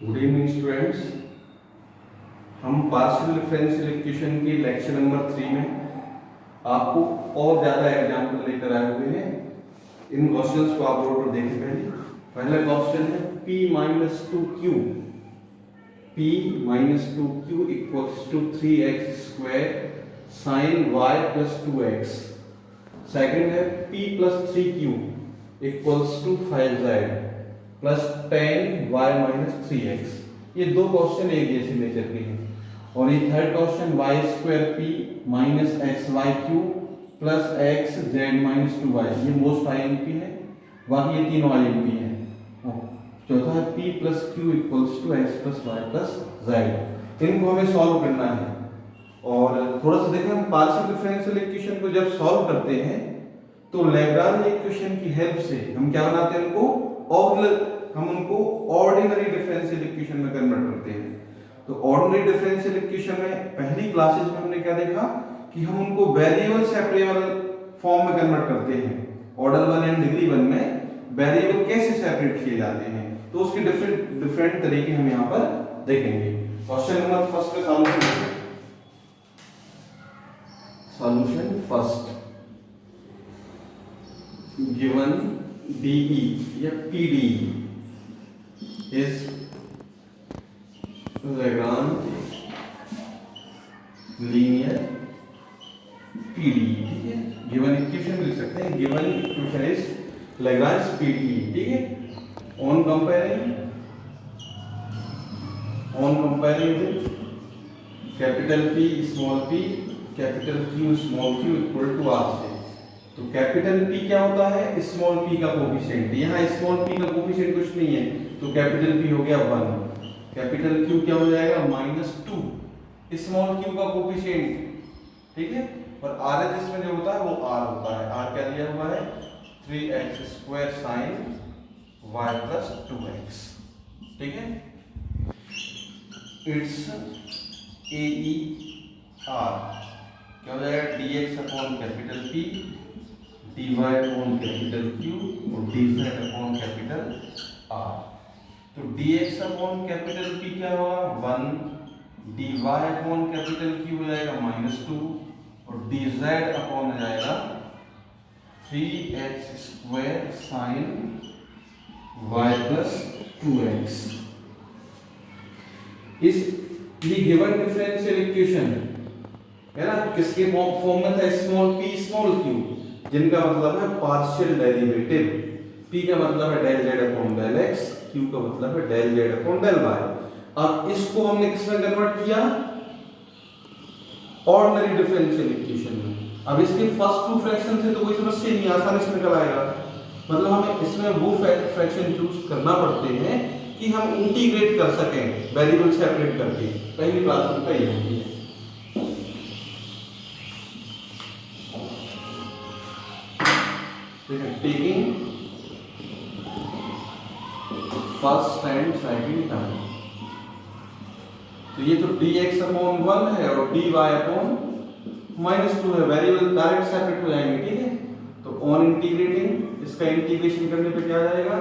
Good evening students. हम partial differential equation के lecture number 3 में आपको और ज़्यादा एग्जाम्पल लेकर आए हुए हैं। इन क्वेश्चंस को आप बोर्ड पर देखें। पहला क्वेश्चन है p minus two q equals to 3x square sine y plus 2x। Second है p plus 3q equals to 5z plus 10y minus 3x। ये दो क्वेश्चन एक जैसे नेचर के हैं। और ये third question y square p minus x y q plus x z minus 2y, ये मोस्ट आईएमपी है, बाकी ये तीनों आईएमपी है। चौथा है p plus q equals to x plus y plus z. इनको हमें सॉल्व करना है। और थोड़ा सा देखें, हम पार्शियल डिफरेंशियल इक्वेशन को जब सॉल्व करते हैं तो लैग्रांज इक्वेशन की हेल्प से हम क्या बनाते हैं हम उनको ऑर्डिनरी डिफरेंशियल इक्वेशन में कन्वर्ट करते हैं। तो ऑर्डिनरी डिफरेंशियल इक्वेशन में पहली क्लासेस में हमने क्या देखा कि हम उनको वेरिएबल सेपरेबल फॉर्म में कन्वर्ट करते हैं। ऑर्डर 1 एंड डिग्री 1 में वेरिएबल कैसे सेपरेट किए जाते हैं, तो उसके डिफरेंट तरीके हम यहाँ पर देखेंगे। क्वेश्चन नंबर फर्स्ट का सॉल्यूशन फर्स्ट। गिवन DE या PDE is Lagrange linear PDE। ठीक है, गिवन इक्वेशन लिख सकते हैं, given equation is Lagrange PDE। ठीक है, on comparing with capital P small p capital Q small q equal to R से। तो कैपिटल P क्या होता है? स्मॉल p का कोफिशिएंट। यहाँ स्मॉल p का कोफिशिएंट कुछ नहीं है, तो कैपिटल P हो गया 1। कैपिटल Q क्या हो जाएगा? -2 स्मॉल q का कोफिशिएंट। ठीक है, और R इसमें जो होता है वो R होता है। R क्या दिया हुआ है? 3x square sine y plus 2x। ठीक है, इट्स AER क्या हो जाएगा? dx upon capital P dy upon capital Q और dz अपॉन कैपिटल R। तो dx अपॉन कैपिटल P क्या होगा? 1, dy अपॉन कैपिटल Q हो जाएगा -2 और dz अपॉन हो जाएगा 3x square sine y plus 2x। ये गिवन डिफरेंशियल इक्वेशन है ना, किसके फॉर्म में था? स्मॉल p स्मॉल q, जिनका मतलब है पार्शियल डेरिवेटिव। p का मतलब है del z upon del x, q का मतलब है del z upon del y। अब इसको हमने किसमें कन्वर्ट किया? ऑर्डिनरी डिफरेंशियल इक्वेशन में। अब इसके फर्स्ट टू फ्रैक्शन से तो कोई समस्या नहीं, आसानी से निकल आएगा। मतलब हमें इसमें वो फ्रैक्शन चूज करना पड़ते हैं कि हम इंटीग्रेट कर सकें वेरिएबल सेपरेट करके। पहली क्लास में कही होती है। Taking first and second term, तो ये तो dx अपॉन 1 है और dy अपॉन -2 है, वेरिएबल डायरेक्ट सेपरेट हो जाएंगे। ठीक है, तो ऑन इंटीग्रेटिंग इसका इंटीग्रेशन करने पे क्या आ जाएगा?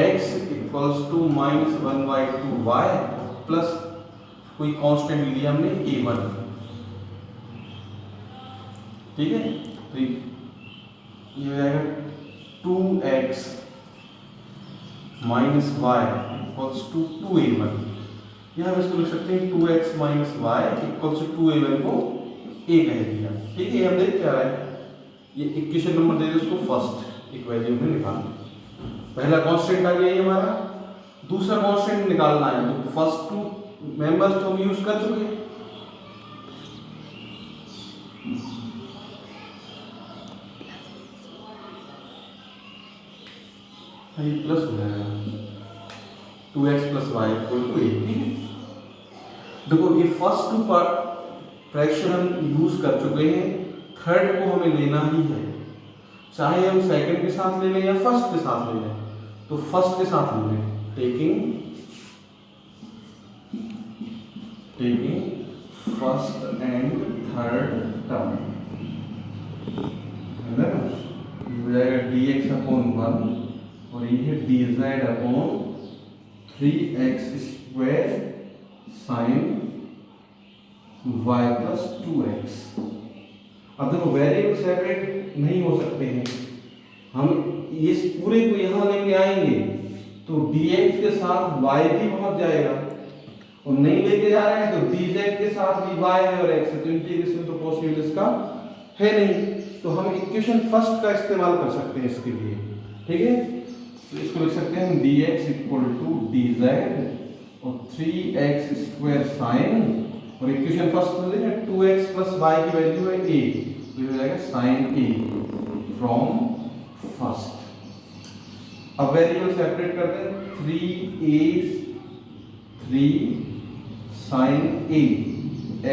x equals to -1/2y plus कोई कांस्टेंट लिया हमने a1। ठीक है, तो ये हो जाएगा 2x minus Y equals to 2a1। यहाँ हम इसको लिख सकते हैं 2x minus Y equals to 2a1 को a कह दिया। ठीक है, हम देख क्या रहा है, ये इक्वेशन नंबर दे दो उसको फर्स्ट एक वैल्यू में निकालना। पहला कांस्टेंट आ गया ये हमारा, दूसरा कांस्टेंट निकालना है। तो फर्स्ट टू मेंबर्स तो हम यूज कर चुके हैं। ये प्लस हो जाएगा 2x plus Y equal to 8। ठीक है, देखो ये फर्स्ट टू फ्रैक्शन हम यूज कर चुके हैं, थर्ड को हमें लेना ही है, चाहे हम सेकंड के साथ ले लें या फर्स्ट के साथ ले लें। तो फर्स्ट के साथ ले लें, taking first and third term है ना, ये हो जाएगा dx अपॉन 1 और ये है dz upon 3x² sin y plus 2x। अब देखो वेरिएबल सेपरेट नहीं हो सकते हैं, हम इस पूरे को यहाँ लेके आएंगे तो dx के साथ y भी पहुंच जाएगा, और नहीं लेके जा रहे हैं तो dz के साथ भी y है और x है, तो इंटीग्रेशन तो पॉसिबल इसका है नहीं, तो हम इक्वेशन फर्स्ट का इस्तेमाल कर सकते हैं इसके लिए। ठीक है, तो इसको लिख सकते हैं हम dx इक्वल टू dz और 3x² साइन, और इक्वेशन फर्स्ट में देखें 2x प्लस y की वैल्यू है a, तो ये हो जाएगा साइन a फ्रॉम फर्स्ट। अब वेरिएबल सेपरेट करते हैं, 3 sine a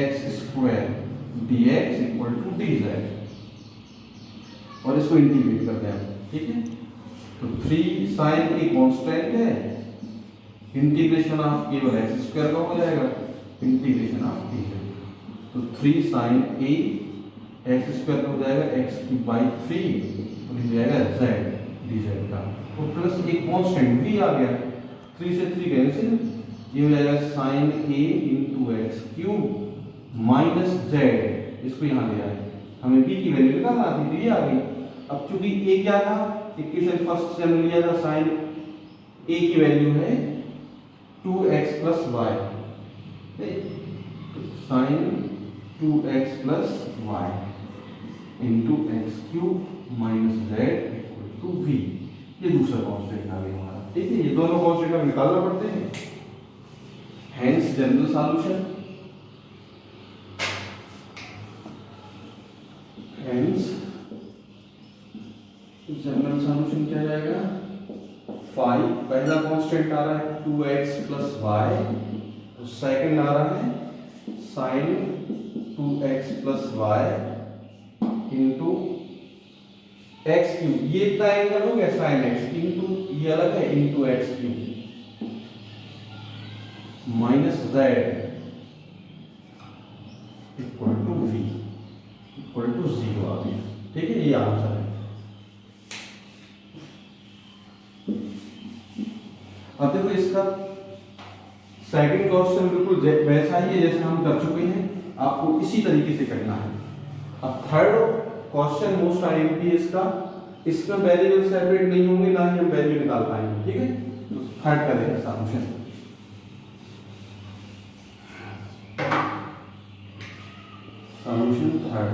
x² dx equal to dz, और इसको इंटीग्रेट करते हैं। ठीक है, तो 3 साइन a कांस्टेंट है, इंटीग्रेशन ऑफ केवल x² का हो जाएगा, इंटीग्रेशन ऑफ dz, तो 3 साइन a x² हो जाएगा x³ 3, और ये जाएगा z dz का, और प्लस एक कांस्टेंट भी आ गया, 3 से 3 कैंसिल, ये हो जाएगा sine a into x³ minus z, इसको यहाँ ले आए, हमें b की वैल्यू निकालना थी, तो ये आ गई। अब चूंकि a क्या था, इक्वेशन फर्स्ट से हमने लिया था साइन a की वैल्यू है 2x plus y, sine 2x plus y into x³ minus z equal to v, ये दूसरा कांस्टेंट आ गया हमारा। ठीक है, ये दोनों कांस्टेंट हम निकालना पड़ते हैं, hence general solution, hence general solution क्या जाएगा, 5 पहला कांस्टेंट आ रहा है 2x प्लस y, तो सेकंड आ रहा है sign 2x plus y into x³, ये इतना एंगल हो गया साइन x इंटू ये अलग है into x³ minus z equal to v equal to 0 आ गया। ठीक है, ये आंसर है। अब देखो इसका सेकंड क्वेश्चन बिल्कुल वैसा ही है जैसे हम कर चुके हैं, आपको इसी तरीके से करना है। अब थर्ड क्वेश्चन मोस्ट आईएमपी इसका, इसमें वेरिएबल सेपरेट नहीं होंगे, ना ही हम वैल्यू निकाल पाएंगे। ठीक है, तो थर्ड का देखा सॉल्यूशन, सॉल्यूशन थर्ड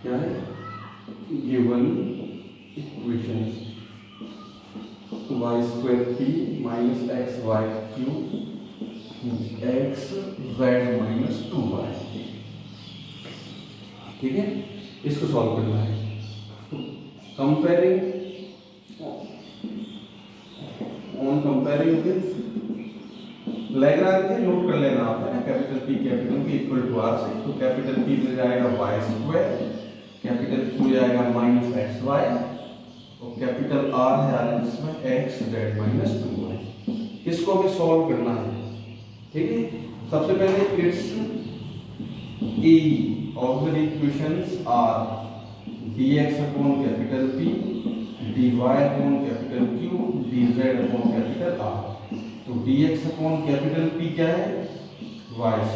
क्या है, given equation y² minus xy³ xz minus 2y। ठीक है, इसको सॉल्व करना है। Comparing on comparing with Lagrange के नोट कर लेना आप है ना, capital P equal to r से, तो कैपिटल P मिल जाएगा y², कैपिटल Q जाएगा माइनस xy, और कैपिटल R है आर इसमें xz माइनस 2y। इसको हमें सॉल्व करना है। ठीक है, सबसे पहले it's a auxiliary equations are dx upon capital P, dy upon capital Q, dz upon capital R। तो dx अपॉन कैपिटल P क्या है, y²,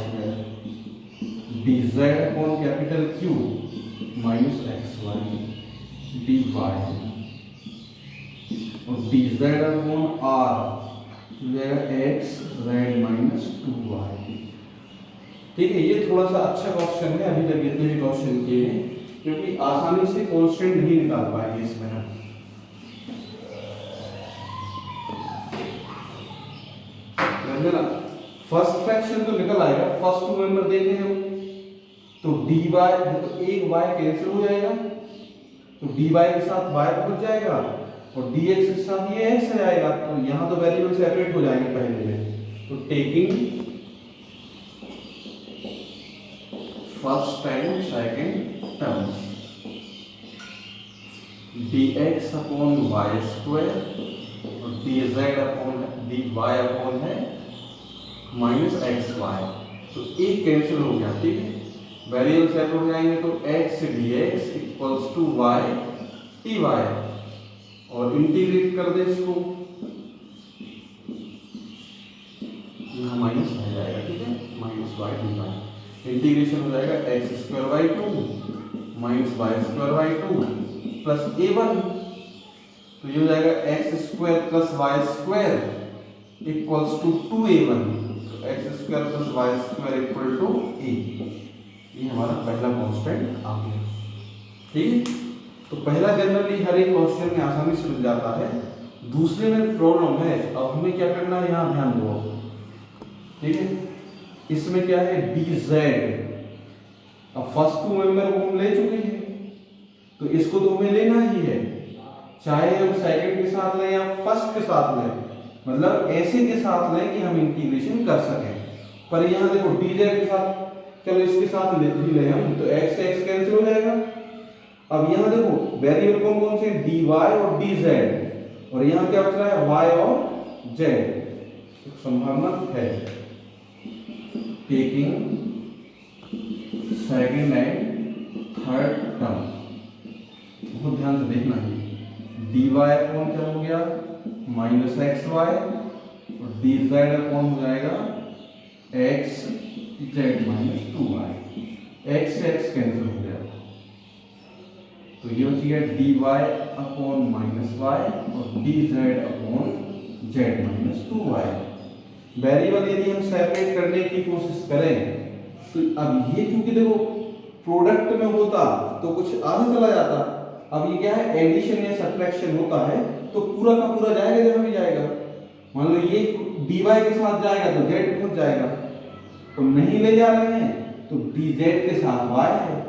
dz upon capital Q minus xy dy, और dz upon R xz minus 2y। ठीक है, ये थोड़ा सा अच्छा क्वेश्चन है, अभी तक जितने भी क्वेश्चन किए हैं, क्योंकि आसानी से कांस्टेंट नहीं निकाल पाएंगे इसमें हम। फर्स्ट फ्रैक्शन तो निकल आएगा, फर्स्ट टू मेंबर देखें हम तो dy, तो एक y कैंसिल हो जाएगा, तो dy के साथ y पहुंच जाएगा, और dx के साथ ये x आएगा, तो यहाँ तो वेरिएबल सेपरेट हो जाएंगे पहले में। तो taking first time second term, dx upon y² और dz अपॉन dy अपॉन है माइनस xy, तो एक कैंसिल हो गया। ठीक है, वेरिएबल सेपरेट हो जाएंगे, तो x dx equals to y dy, और इंटीग्रेट कर दे इसको, यहाँ माइनस आ जाएगा, ठीक है, minus y d y, integration हो जाएगा x square by two minus Y square by two plus a1, तो ये हो जाएगा x square plus Y square equals to 2a1, तो x square plus Y square equal to a, ये हमारा पहला कांस्टेंट आ गया, ठीक है। तो पहला जनरली हर एक क्वेश्चन में आसानी से मिल जाता है, दूसरे में प्रॉब्लम है, अब हमें क्या करना है, यहाँ ध्यान दो, ठीक है। इसमें क्या है, dz, अब फर्स्ट टू मेंबर को हम ले चुके हैं, तो इसको तो हमें लेना ही है, चाहे हम सेकंड के साथ लें या फर्स्ट के साथ लें, मतलब ऐसे के साथ लें कि हम इंटीग्रेशन कर सकें। पर यहाँ देखो dz के साथ, चलो इसके साथ भी ले हम, तो x से x कैंसिल हो जाएगा। अब यहाँ देखो वेरिएबल कौन कौन से, dy और dz, और यहाँ क्या बच रहा है, y और z, संभावना है। Taking second and third term, बहुत ध्यान से देखना है, dy अपॉन क्या हो गया, माइनस एक्स वाई, और dz अपॉन हो जाएगा x z minus 2y, x से x कैंसिल हो गया, तो ये बच गया dy अपॉन माइनस y और dz upon z minus 2y। Variable यदि हम सेपरेट करने की कोशिश करें, तो अब ये क्योंकि देखो प्रोडक्ट में होता तो कुछ आधा चला जाता, अब ये क्या है, एडिशन या सब्ट्रैक्शन होता है, तो पूरा का पूरा जाएगा जहां भी जाएगा, मान लो ये dy के साथ जाएगा तो z पहुंच जाएगा, तो नहीं ले जा रहे हैं तो dz के साथ y है,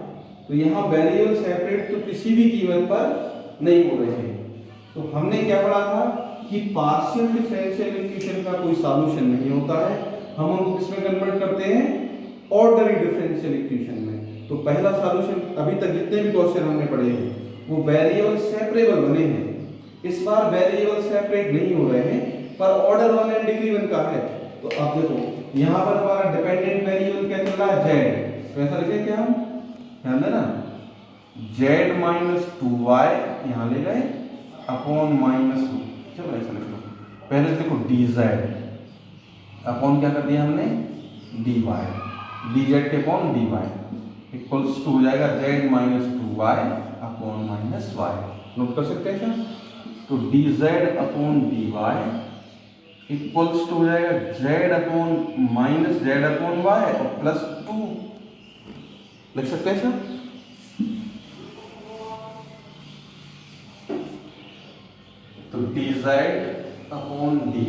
तो यहाँ वेरिएबल सेपरेट तो किसी भी कीमत पर नहीं हो रहे हैं। तो हमने क्या पढ़ा था कि पार्शियल डिफरेंशियल इक्वेशन का कोई सॉल्यूशन नहीं होता है, हम उनको किसमें कन्वर्ट करते हैं, ऑर्डिनरी डिफरेंशियल इक्वेशन में। तो पहला सॉल्यूशन, अभी तक जितने भी क्वेश्चन हमने पढ़े हैं वो वेरिएबल सेपरेबल बने हैं, इस बार वेरिएबल सेपरेट नहीं हो रहे हैं, पर ऑर्डर 1 एंड डिग्री 1 का है। तो आप देखो यहाँ पर हमारा डिपेंडेंट वेरिएबल क्या चल रहा है, z, तो ऐसा लिखें क्या हम, ध्यान देना, z माइनस 2y यहाँ ले गए अपॉन माइनस, चलो ऐसा लिख लो, पहले देखो dz अपॉन क्या कर दिया हमने, dy, dz के अपॉन dy इक्वल्स टू हो जाएगा z minus 2y upon minus y, note कर सकते हैं क्या, तो dz upon dy equals to हो जाएगा z upon minus z upon y और प्लस 2, लिख सकते हैं सर। तो dz अपॉन dy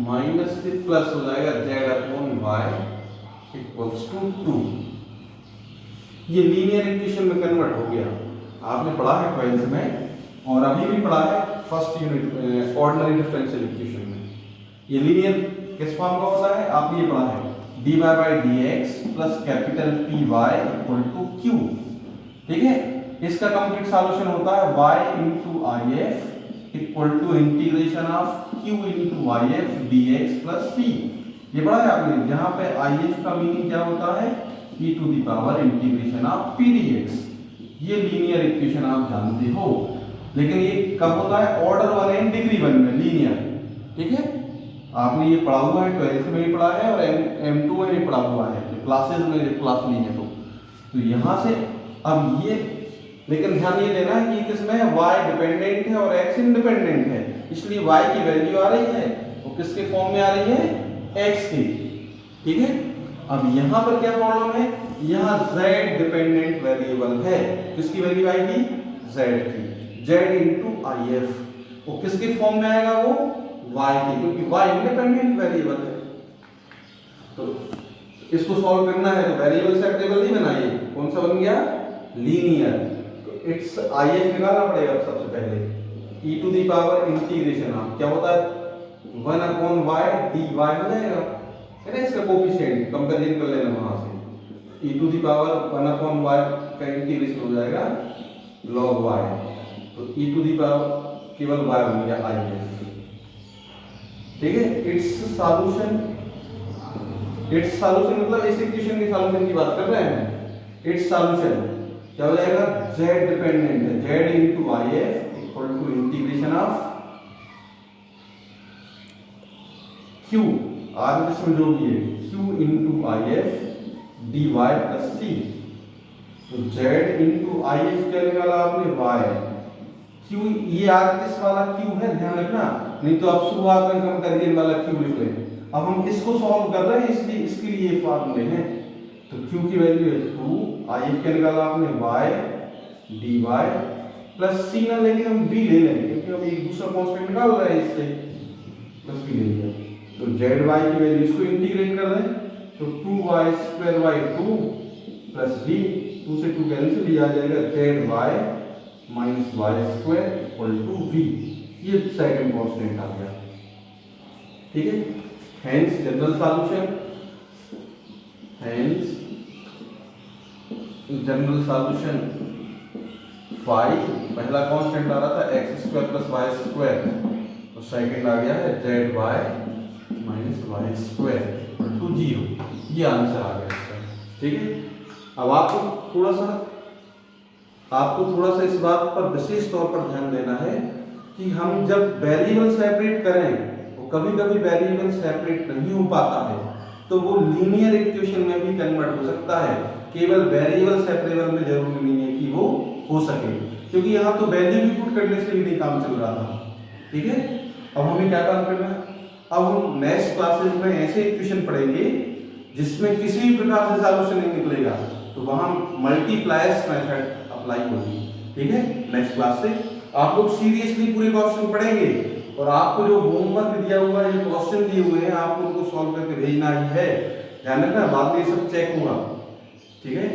माइनस से प्लस हो जाएगा z upon y equals to 2, ये लीनियर इक्वेशन में कन्वर्ट हो गया। आपने पढ़ा है 12th में और अभी भी पढ़ा है first unit ordinary differential equation में, ये लीनियर किस फॉर्म का होता है, आपने ये पढ़ा है, dy by dx plus capital py equal to q, ठीक है। इसका कंप्लीट सॉल्यूशन होता है y into I F equal to integration of q into I F dx plus p, ये पढ़ा है आपने, जहां पे आई एफ का मीनिंग क्या होता है, e to the power integration of p dx, ये लीनियर इक्वेशन आप जानते हो, लेकिन ये कब होता है, ऑर्डर 1 एंड डिग्री 1 में लीनियर, ठीक है। आपने ये पढ़ा हुआ है, 12th में भी पढ़ा है और M2 में भी पढ़ा हुआ है, क्लासेस में जब क्लास ली है तो यहाँ से अब ये, लेकिन ध्यान ये देना है कि किसमें y डिपेंडेंट है और x इंडिपेंडेंट है, इसलिए y की वैल्यू आ रही है वो किसके फॉर्म में आ रही है, x की, ठीक है। अब यहाँ पर क्या प्रॉब्लम है, यहाँ z डिपेंडेंट वेरिएबल है, किसकी वैल्यू आएगी, z की, z इंटू आई एफ, वो किसके फॉर्म में आएगा, वो y की, क्योंकि y इंडिपेंडेंट वेरिएबल है। तो इसको सॉल्व करना है तो वेरिएबल सेपरेबल नहीं बनाइए, कौन सा बन गया, लीनियर, तो इट्स आई एफ निकालना पड़ेगा सबसे पहले, e to the power integration of क्या होता है 1 अपॉन y dy हो जाएगा, है ना, इसका कोएफिशिएंट कंपैरिजन कर लेना वहां से, e to the power 1 upon y का इंटीग्रेशन हो जाएगा log y, तो e टू द पावर केवल y बन गया आई एफ, ठीक है। इट्स सॉल्यूशन मतलब इस इक्वेशन के सॉल्यूशन की बात कर रहे हैं, इट्स सॉल्यूशन क्या हो जाएगा, z डिपेंडेंट है, z into I F equal to integration of Q R जिसमें जो भी है Q into I F D Y plus C. तो जेड इंटू आई एफ क्या निकाला आपने वाई, क्यू ये आरएचएस वाला क्यू है ध्यान रखना, नहीं तो आप शुरुआत में कंपैरिजन वाला क्यू लिख लें। अब हम इसको सॉल्व कर रहे हैं इसलिए इसके लिए ये फार्मूले हैं। तो क्यू की वैल्यू है 2, आई एफ क्या निकाला आपने वाई डी वाई प्लस सी ना, लेकिन हम बी ले लेंगे क्योंकि हम एक दूसरा कांस्टेंट निकाल रहे हैं इससे, प्लस बी ले लिया। तो जेड वाई की वैल्यू इसको इंटीग्रेट कर दें तो 2y square by 2 plus b, 2 से 2 कैंसिल, ये आ जाएगा Z Y minus Y square equal to v। ये सेकंड कांस्टेंट आ गया, ठीक है। Hence general solution, hence general solution 5, पहला कांस्टेंट आ रहा था x square plus Y square, और सेकंड आ गया है Z Y minus Y square equal to 0। ये आंसर आ गया इसका, ठीक है। अब आपको थोड़ा सा इस बात पर विशेष तौर पर ध्यान देना है कि हम जब वेरिएबल सेपरेट करें तो कभी कभी वेरिएबल सेपरेट नहीं हो पाता है, तो वो लीनियर इक्वेशन में भी कन्वर्ट हो सकता है। केवल वेरिएबल सेपरेबल में जरूरी नहीं है कि वो हो सके, क्योंकि यहाँ तो वैल्यू भी पुट करने से भी नहीं काम चल रहा था, ठीक है। अब हमें क्या काम करना है, अब हम नेक्स्ट क्लासेस में ऐसे इक्वेशन पढ़ेंगे जिसमें किसी भी प्रकार से सॉल्यूशन नहीं निकलेगा, तो वहां मल्टीप्लायर्स मेथड अप्लाई होगी, ठीक है। नेक्स्ट क्लास से आप लोग सीरियसली पूरे क्वेश्चन पढ़ेंगे, और आपको जो होमवर्क दिया हुआ है, जो क्वेश्चन दिए हुए हैं, आपको उनको सॉल्व करके भेजना ही है। ध्यान रखना, बाद में ये सब चेक होगा, ठीक है।